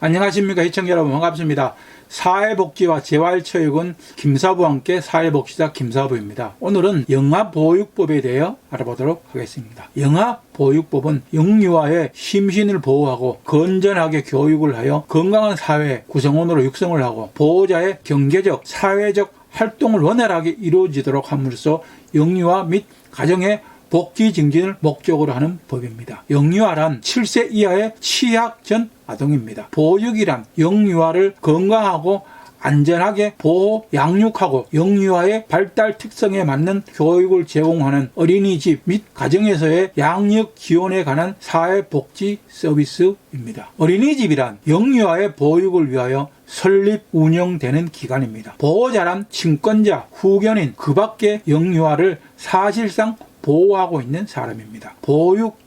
안녕하십니까 시청자 여러분, 반갑습니다. 사회복지와 재활초육은 김사부와 함께 사회복지사 김사부입니다. 오늘은 영아보육법에 대해 알아보도록 하겠습니다. 영아보육법은 영유아의 심신을 보호하고 건전하게 교육을 하여 건강한 사회 구성원으로 육성을 하고 보호자의 경제적, 사회적 활동을 원활하게 이루어지도록 함으로써 영유아 및 가정의 복지 증진을 목적으로 하는 법입니다. 영유아란 7세 이하의 취약 전 아동입니다. 보육이란 영유아를 건강하고 안전하게 보호, 양육하고 영유아의 발달 특성에 맞는 교육을 제공하는 어린이집 및 가정에서의 양육 지원에 관한 사회복지 서비스입니다. 어린이집이란 영유아의 보육을 위하여 설립, 운영되는 기관입니다. 보호자란 친권자, 후견인, 그 밖의 영유아를 사실상 보호하고 있는 사람입니다. 보육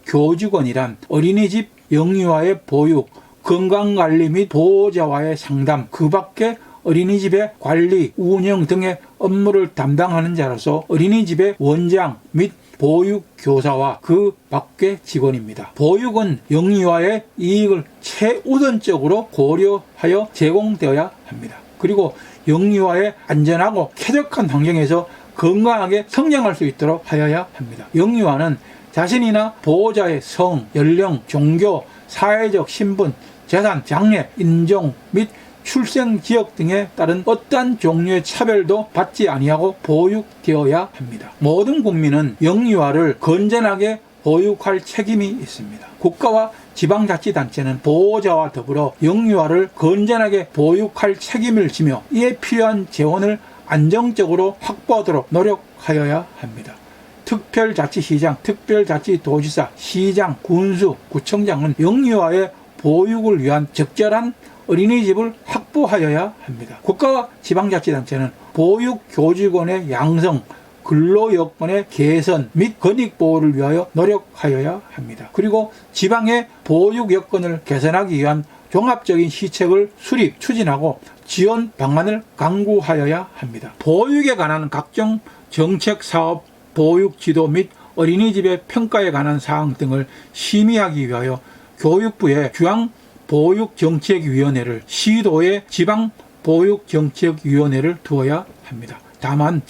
교직원이란 어린이집 영유아의 보육, 건강관리 및 보호자와의 상담, 그 밖에 어린이집의 관리, 운영 등의 업무를 담당하는 자로서 어린이집의 원장 및 보육교사와 그 밖의 직원입니다. 보육은 영유아의 이익을 최우선적으로 고려하여 제공되어야 합니다. 그리고 영유아의 안전하고 쾌적한 환경에서 건강하게 성장할 수 있도록 하여야 합니다. 영유아는 자신이나 보호자의 성, 연령, 종교, 사회적 신분, 재산, 장래, 인종 및 출생 지역 등에 따른 어떠한 종류의 차별도 받지 아니하고 보육되어야 합니다. 모든 국민은 영유아를 건전하게 보육할 책임이 있습니다. 국가와 지방자치단체는 보호자와 더불어 영유아를 건전하게 보육할 책임을 지며 이에 필요한 재원을 안정적으로 확보하도록 노력하여야 합니다. 특별자치시장, 특별자치도지사, 시장, 군수, 구청장은 영유아의 보육을 위한 적절한 어린이집을 확보하여야 합니다. 국가와 지방자치단체는 보육교직원의 양성, 근로여건의 개선 및 권익보호를 위하여 노력하여야 합니다. 그리고 지방의 보육여건을 개선하기 위한 종합적인 시책을 수립, 추진하고 지원 방안을 강구하여야 합니다. 보육에 관한 각종 정책 사업, 보육 지도 및 어린이집의 평가에 관한 사항 등을 심의하기 위하여 교육부의 중앙보육정책위원회를, 시도의 지방보육정책위원회를 두어야 합니다. 다만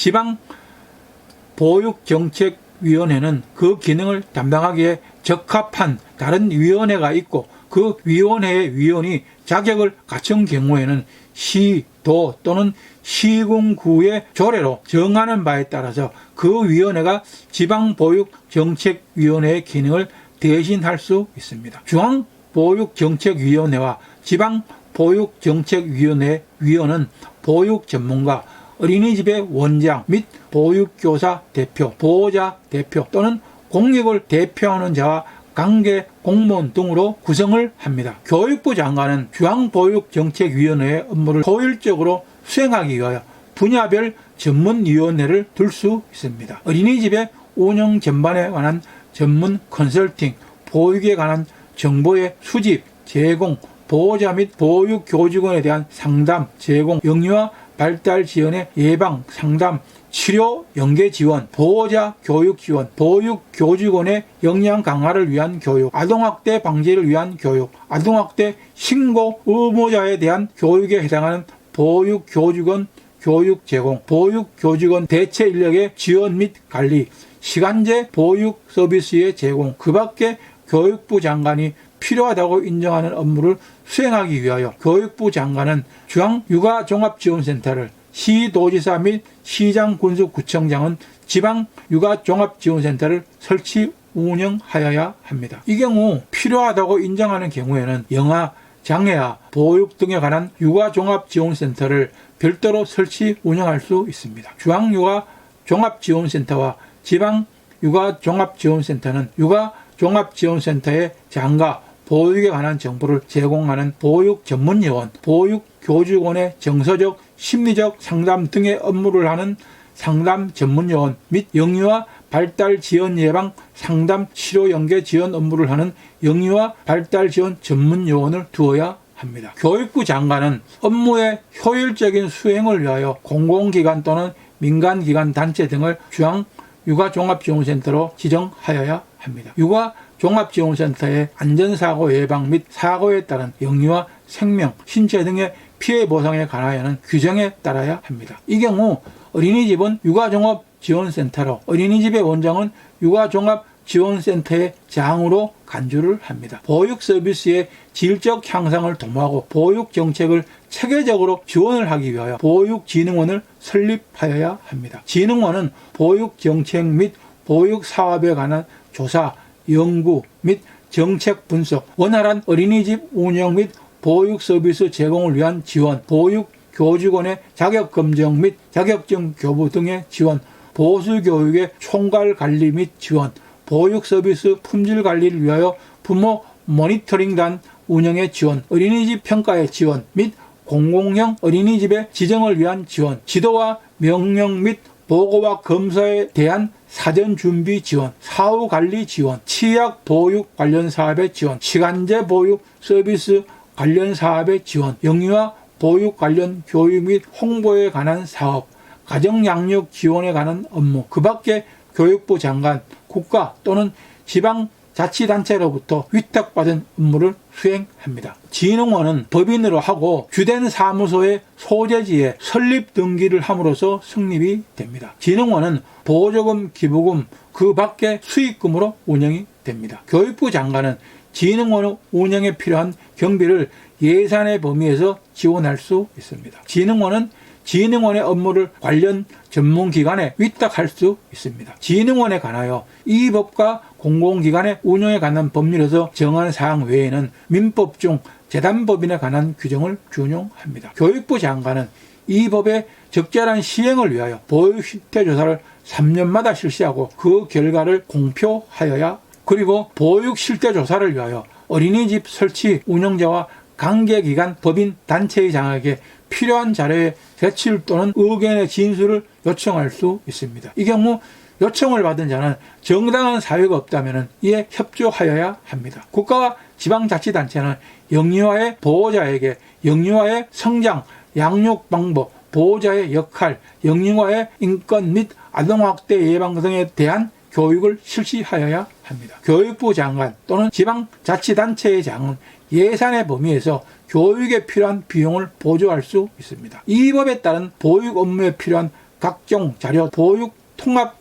지방보육정책위원회는 그 기능을 담당하기에 적합한 다른 위원회가 있고 그 위원회의 위원이 자격을 갖춘 경우에는 시, 도 또는 시군구의 조례로 정하는 바에 따라서 그 위원회가 지방보육정책위원회의 기능을 대신할 수 있습니다. 중앙보육정책위원회와 지방보육정책위원회 위원은 보육 전문가, 어린이집의 원장 및 보육교사 대표, 보호자 대표 또는 공익을 대표하는 자와 관계 공무원 등으로 구성을 합니다. 교육부 장관은 중앙보육정책위원회의 업무를 효율적으로 수행하기 위하여 분야별 전문위원회를 둘 수 있습니다. 어린이집의 운영 전반에 관한 전문 컨설팅, 보육에 관한 정보의 수집, 제공, 보호자 및 보육교직원에 대한 상담, 제공, 영유아 발달 지원의 예방, 상담, 치료, 연계 지원, 보호자 교육 지원, 보육교직원의 역량 강화를 위한 교육, 아동학대 방지를 위한 교육, 아동학대 신고 의무자에 대한 교육에 해당하는 보육교직원 교육 제공, 보육교직원 대체 인력의 지원 및 관리, 시간제 보육 서비스의 제공, 그 밖에 교육부 장관이 필요하다고 인정하는 업무를 수행하기 위하여 교육부 장관은 중앙육아종합지원센터를, 시도지사 및 시장, 군수, 구청장은 지방육아종합지원센터를 설치, 운영하여야 합니다. 이 경우 필요하다고 인정하는 경우에는 영아, 장애아, 보육 등에 관한 육아종합지원센터를 별도로 설치, 운영할 수 있습니다. 중앙육아종합지원센터와 지방육아종합지원센터는 육아종합지원센터의 장가, 보육에 관한 정보를 제공하는 보육 전문요원, 보육교직원의 정서적, 심리적 상담 등의 업무를 하는 상담 전문요원 및 영유아 발달 지원 예방 상담 치료 연계 지원 업무를 하는 영유아 발달 지원 전문요원을 두어야 합니다. 교육부 장관은 업무의 효율적인 수행을 위하여 공공기관 또는 민간기관 단체 등을 중앙육아종합지원센터로 지정하여야 합니다. 육아 종합지원센터의 안전사고 예방 및 사고에 따른 영유아 생명, 신체 등의 피해 보상에 관하여는 규정에 따라야 합니다. 이 경우 어린이집은 육아종합지원센터로 어린이집의 원장은 육아종합지원센터의 장으로 간주를 합니다. 보육 서비스의 질적 향상을 도모하고 보육 정책을 체계적으로 지원을 하기 위하여 보육진흥원을 설립하여야 합니다. 진흥원은 보육 정책 및 보육 사업에 관한 조사, 연구 및 정책 분석, 원활한 어린이집 운영 및 보육 서비스 제공을 위한 지원, 보육 교직원의 자격 검정 및 자격증 교부 등의 지원, 보수 교육의 총괄 관리 및 지원, 보육 서비스 품질 관리를 위하여 부모 모니터링단 운영의 지원, 어린이집 평가의 지원 및 공공형 어린이집의 지정을 위한 지원, 지도와 명령 및 보고와 검사에 대한 사전 준비 지원, 사후 관리 지원, 치약 보육 관련 사업의 지원, 시간제 보육 서비스 관련 사업의 지원, 영유아 보육 관련 교육 및 홍보에 관한 사업, 가정양육 지원에 관한 업무, 그 밖에 교육부 장관, 국가 또는 지방자치단체로부터 위탁받은 업무를 수행합니다. 진흥원은 법인으로 하고 주된 사무소의 소재지에 설립 등기를 함으로써 성립이 됩니다. 진흥원은 보조금, 기부금, 그 밖에 수익금으로 운영이 됩니다. 교육부 장관은 진흥원 운영에 필요한 경비를 예산의 범위에서 지원할 수 있습니다. 진흥원은 진흥원의 업무를 관련 전문기관에 위탁할 수 있습니다. 진흥원에 관하여 이 법과 공공기관의 운영에 관한 법률에서 정한 사항 외에는 민법 중 재단법인에 관한 규정을 준용합니다. 교육부 장관은 이 법의 적절한 시행을 위하여 보육 실태 조사를 3년마다 실시하고 그 결과를 공표하여야, 그리고 보육 실태 조사를 위하여 어린이집 설치 운영자와 관계기관 법인 단체의 장에게 필요한 자료의 제출 또는 의견의 진술을 요청할 수 있습니다. 이 경우 요청을 받은 자는 정당한 사유가 없다면 이에 협조하여야 합니다. 국가와 지방자치단체는 영유아의 보호자에게 영유아의 성장, 양육 방법, 보호자의 역할, 영유아의 인권 및 아동학대 예방 등에 대한 교육을 실시하여야 합니다. 교육부 장관 또는 지방자치단체의 장은 예산의 범위에서 교육에 필요한 비용을 보조할 수 있습니다. 이 법에 따른 보육 업무에 필요한 각종 자료, 보육 통합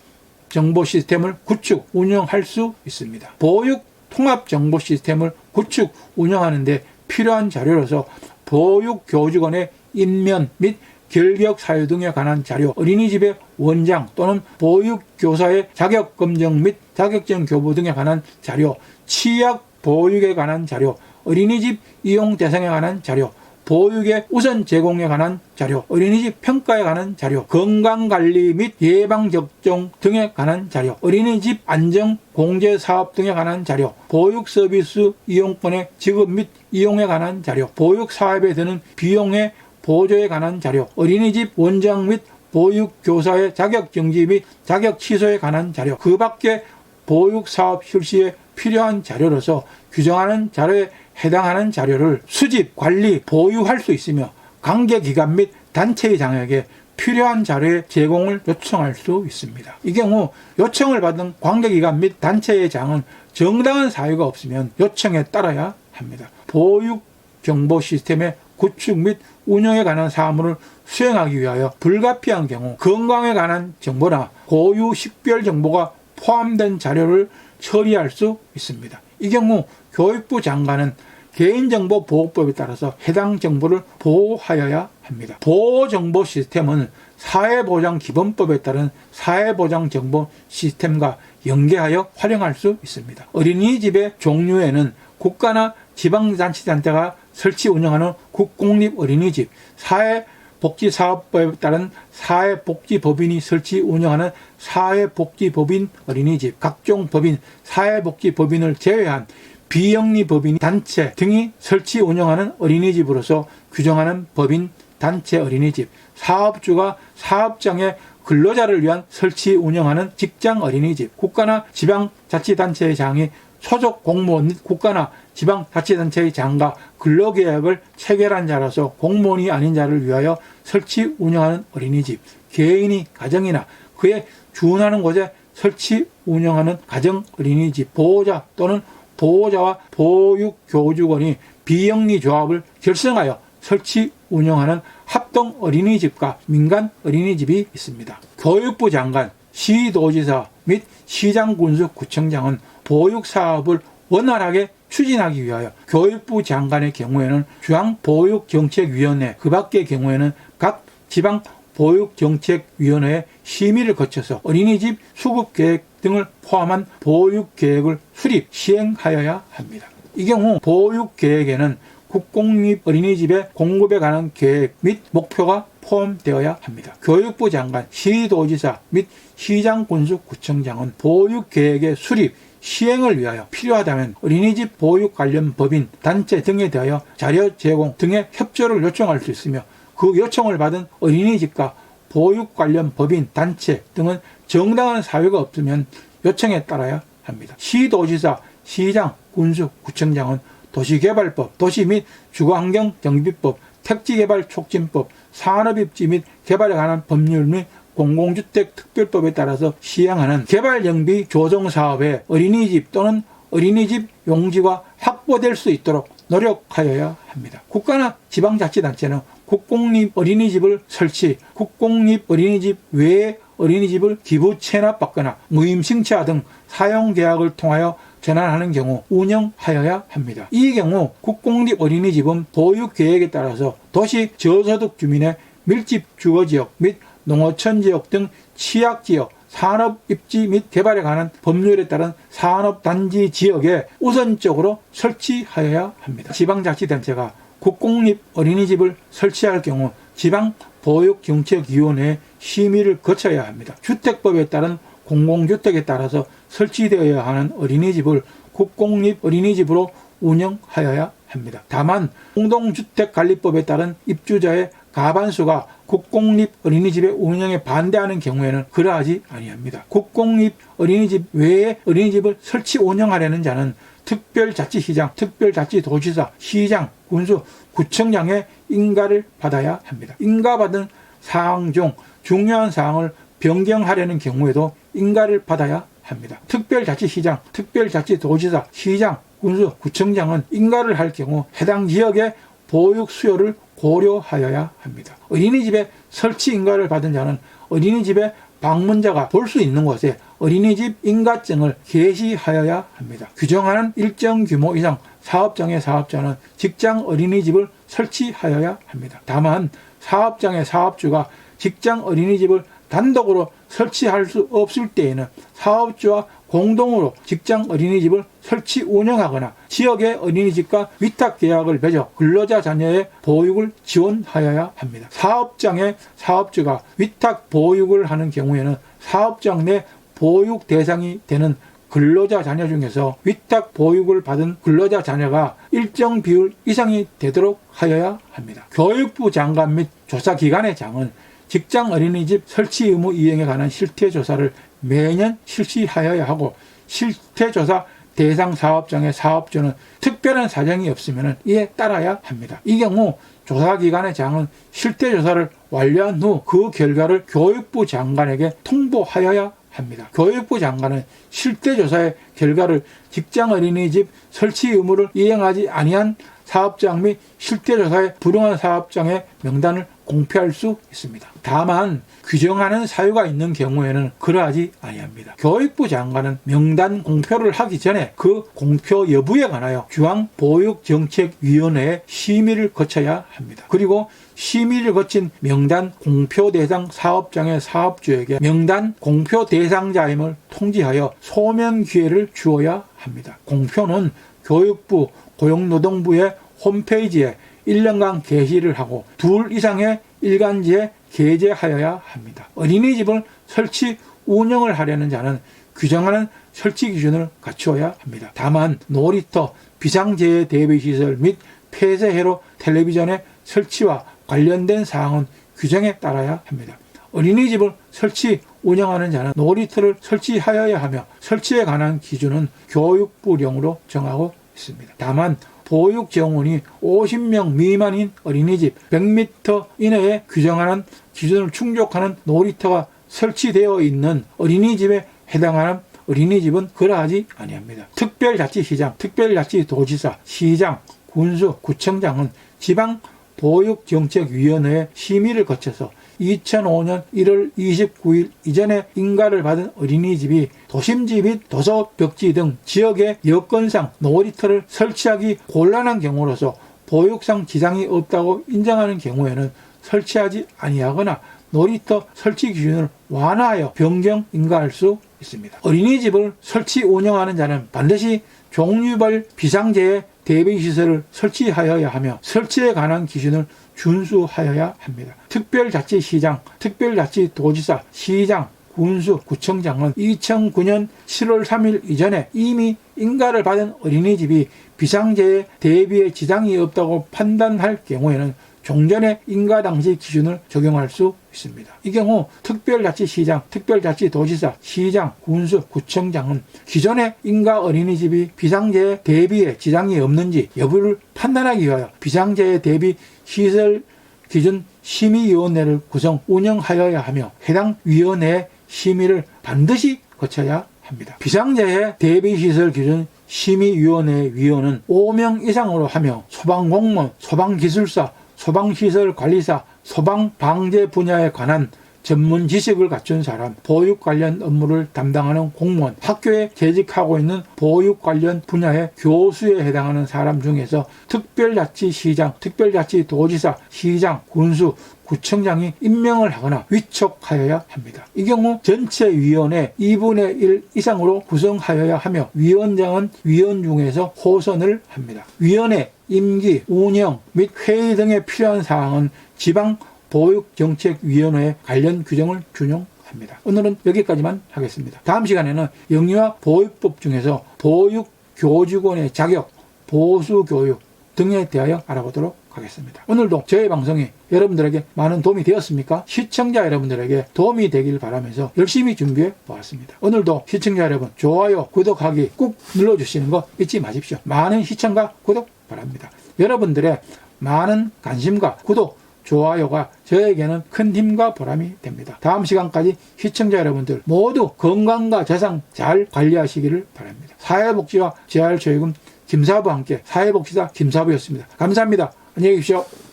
정보 시스템을 구축, 운영할 수 있습니다. 보육 통합 정보 시스템을 구축, 운영하는 데 필요한 자료로서 보육 교직원의 인면 및 결격 사유 등에 관한 자료, 어린이집의 원장 또는 보육 교사의 자격 검정 및 자격증 교부 등에 관한 자료, 치약 보육에 관한 자료, 어린이집 이용 대상에 관한 자료, 보육의 우선 제공에 관한 자료, 어린이집 평가에 관한 자료, 건강관리 및 예방접종 등에 관한 자료, 어린이집 안정 공제 사업 등에 관한 자료, 보육 서비스 이용권의 지급 및 이용에 관한 자료, 보육 사업에 드는 비용의 보조에 관한 자료, 어린이집 원장 및 보육 교사의 자격 정지 및 자격 취소에 관한 자료, 그 밖에 보육 사업 실시에 필요한 자료로서 규정하는 자료에 해당하는 자료를 수집, 관리, 보유할 수 있으며 관계기관 및 단체의 장에게 필요한 자료의 제공을 요청할 수 있습니다. 이 경우 요청을 받은 관계기관 및 단체의 장은 정당한 사유가 없으면 요청에 따라야 합니다. 보육 정보 시스템의 구축 및 운영에 관한 사무를 수행하기 위하여 불가피한 경우 건강에 관한 정보나 고유 식별 정보가 포함된 자료를 처리할 수 있습니다. 이 경우 교육부 장관은 개인정보보호법에 따라서 해당 정보를 보호하여야 합니다. 보호정보 시스템은 사회보장기본법에 따른 사회보장정보 시스템과 연계하여 활용할 수 있습니다. 어린이집의 종류에는 국가나 지방자치단체가 설치 운영하는 국공립어린이집, 사회복지사업법에 따른 사회복지법인이 설치 운영하는 사회복지법인 어린이집, 각종 법인, 사회복지법인을 제외한 비영리법인 단체 등이 설치 운영하는 어린이집으로서 규정하는 법인 단체 어린이집, 사업주가 사업장의 근로자를 위한 설치 운영하는 직장 어린이집, 국가나 지방자치단체의 장이 소속 공무원 및 국가나 지방자치단체의 장과 근로계약을 체결한 자로서 공무원이 아닌 자를 위하여 설치 운영하는 어린이집, 개인이 가정이나 그에 준하는 곳에 설치 운영하는 가정 어린이집 보호자 또는 보호자와 보육교직원이 비영리 조합을 결성하여 설치 운영하는 합동 어린이집과 민간 어린이집이 있습니다. 교육부 장관, 시도지사 및 시장군수구청장은 보육사업을 원활하게 추진하기 위하여 교육부 장관의 경우에는 중앙보육정책위원회, 그 밖의 경우에는 각 지방보육정책위원회의 심의를 거쳐서 어린이집 수급계획 등을 포함한 보육계획을 수립, 시행하여야 합니다. 이 경우 보육계획에는 국공립 어린이집의 공급에 관한 계획 및 목표가 포함되어야 합니다. 교육부 장관, 시도지사 및 시장군수구청장은 보육계획의 수립, 시행을 위하여 필요하다면 어린이집 보육 관련 법인, 단체 등에 대하여 자료 제공 등의 협조를 요청할 수 있으며 그 요청을 받은 어린이집과 보육 관련 법인, 단체 등은 정당한 사유가 없으면 요청에 따라야 합니다. 시도지사, 시장, 군수, 구청장은 도시개발법, 도시 및 주거환경정비법, 택지개발촉진법, 산업입지 및 개발에 관한 법률 및 공공주택 특별법에 따라서 시행하는 개발정비 조정사업에 어린이집 또는 어린이집 용지가 확보될 수 있도록 노력하여야 합니다. 국가나 지방자치단체는 국공립 어린이집을 설치, 국공립 어린이집 외에 어린이집을 기부 체납받거나 무임승차 등 사용계약을 통하여 전환하는 경우 운영하여야 합니다. 이 경우 국공립 어린이집은 보육계획에 따라서 도시 저소득 주민의 밀집 주거지역 및 농어촌지역 등 취약지역, 산업입지 및 개발에 관한 법률에 따른 산업단지 지역에 우선적으로 설치하여야 합니다. 지방자치단체가 국공립 어린이집을 설치할 경우 지방보육정책위원회의 심의를 거쳐야 합니다. 주택법에 따른 공공주택에 따라서 설치되어야 하는 어린이집을 국공립 어린이집으로 운영하여야 합니다. 다만 공동주택관리법에 따른 입주자의 과반수가 국공립 어린이집의 운영에 반대하는 경우에는 그러하지 아니합니다. 국공립 어린이집 외에 어린이집을 설치 운영하려는 자는 특별자치시장, 특별자치도지사, 시장, 군수, 구청장의 인가를 받아야 합니다. 인가받은 사항 중 중요한 사항을 변경하려는 경우에도 인가를 받아야 합니다. 특별자치시장, 특별자치도지사, 시장, 군수, 구청장은 인가를 할 경우 해당 지역의 보육 수요를 고려하여야 합니다. 어린이집에 설치 인가를 받은 자는 어린이집에 방문자가 볼 수 있는 곳에 어린이집 인가증을 게시하여야 합니다. 규정하는 일정 규모 이상 사업장의 사업자는 직장 어린이집을 설치하여야 합니다. 다만 사업장의 사업주가 직장 어린이집을 단독으로 설치할 수 없을 때에는 사업주와 공동으로 직장 어린이집을 설치 운영하거나 지역의 어린이집과 위탁 계약을 맺어 근로자 자녀의 보육을 지원하여야 합니다. 사업장의 사업주가 위탁 보육을 하는 경우에는 사업장 내 보육 대상이 되는 근로자 자녀 중에서 위탁 보육을 받은 근로자 자녀가 일정 비율 이상이 되도록 하여야 합니다. 교육부 장관 및 조사기관의 장은 직장 어린이집 설치 의무 이행에 관한 실태조사를 매년 실시하여야 하고 실태조사 대상 사업장의 사업주는 특별한 사정이 없으면 이에 따라야 합니다. 이 경우 조사기관의 장은 실태조사를 완료한 후 그 결과를 교육부 장관에게 통보하여야 합니다. 교육부 장관은 실태조사의 결과를 직장 어린이집 설치 의무를 이행하지 아니한 사업장 및 실태조사에 불응한 사업장의 명단을 공표할 수 있습니다. 다만 규정하는 사유가 있는 경우에는 그러하지 아니합니다. 교육부 장관은 명단 공표를 하기 전에 그 공표 여부에 관하여 중앙보육정책위원회의 심의를 거쳐야 합니다. 그리고 심의를 거친 명단 공표 대상 사업장의 사업주에게 명단 공표 대상자임을 통지하여 소명 기회를 주어야 합니다. 공표는 교육부, 고용노동부의 홈페이지에 1년간 게시를 하고 2 이상의 일간지에 게재하여야 합니다. 어린이집을 설치 운영을 하려는 자는 규정하는 설치 기준을 갖추어야 합니다. 다만 놀이터, 비상재해 대비시설 및 폐쇄회로 텔레비전의 설치와 관련된 사항은 규정에 따라야 합니다. 어린이집을 설치 운영하는 자는 놀이터를 설치하여야 하며 설치에 관한 기준은 교육부령으로 정하고 있습니다. 다만 보육 정원이 50명 미만인 어린이집 100m 이내에 규정하는 기준을 충족하는 놀이터가 설치되어 있는 어린이집의 해당하는 어린이집은 그러하지 아니합니다. 특별자치시장, 특별자치도지사, 시장, 군수, 구청장은 지방보육정책위원회의 심의를 거쳐서 2005년 1월 29일 이전에 인가를 받은 어린이집이 도심지 및 도서벽지 등 지역의 여건상 놀이터를 설치하기 곤란한 경우로서 보육상 지장이 없다고 인정하는 경우에는 설치하지 아니하거나 놀이터 설치 기준을 완화하여 변경 인가할 수 있습니다. 어린이집을 설치 운영하는 자는 반드시 종류별 비상재해 대비시설을 설치하여야 하며 설치에 관한 기준을 준수하여야 합니다. 특별자치시장, 특별자치도지사, 시장, 군수, 구청장은 2009년 7월 3일 이전에 이미 인가를 받은 어린이집이 비상재해 대비에 지장이 없다고 판단할 경우에는 종전의 인가 당시 기준을 적용할 수 있습니다. 이 경우 특별자치시장, 특별자치도지사, 시장, 군수, 구청장은 기존의 인가 어린이집이 비상재해 대비에 지장이 없는지 여부를 판단하기 위하여 비상재해 대비 시설 기준 심의위원회를 구성 운영하여야 하며 해당 위원회의 심의를 반드시 거쳐야 합니다. 비상재해 대비시설 기준 심의위원회 위원은 5명 이상으로 하며 소방공무원, 소방기술사, 소방시설관리사, 소방방재 분야에 관한 전문 지식을 갖춘 사람, 보육 관련 업무를 담당하는 공무원, 학교에 재직하고 있는 보육 관련 분야의 교수에 해당하는 사람 중에서 특별자치시장, 특별자치도지사, 시장, 군수, 구청장이 임명을 하거나 위촉하여야 합니다. 이 경우 전체 위원회 2분의 1 이상으로 구성하여야 하며 위원장은 위원 중에서 호선을 합니다. 위원회 임기, 운영 및 회의 등에 필요한 사항은 지방보육정책위원회의 관련 규정을 준용합니다. 오늘은 여기까지만 하겠습니다. 다음 시간에는 영유아 보육법 중에서 보육교직원의 자격, 보수교육 등에 대하여 알아보도록 하겠습니다. 오늘도 저의 방송이 여러분들에게 많은 도움이 되었습니까? 시청자 여러분들에게 도움이 되길 바라면서 열심히 준비해 보았습니다. 오늘도 시청자 여러분 좋아요, 구독하기 꾹 눌러주시는 거 잊지 마십시오. 많은 시청과 구독 바랍니다. 여러분들의 많은 관심과 구독, 좋아요가 저에게는 큰 힘과 보람이 됩니다. 다음 시간까지 시청자 여러분들 모두 건강과 재산 잘 관리하시기를 바랍니다. 사회복지와 재활교육은 김사부와 함께 사회복지사 김사부였습니다. 감사합니다. 안녕히 계십시오.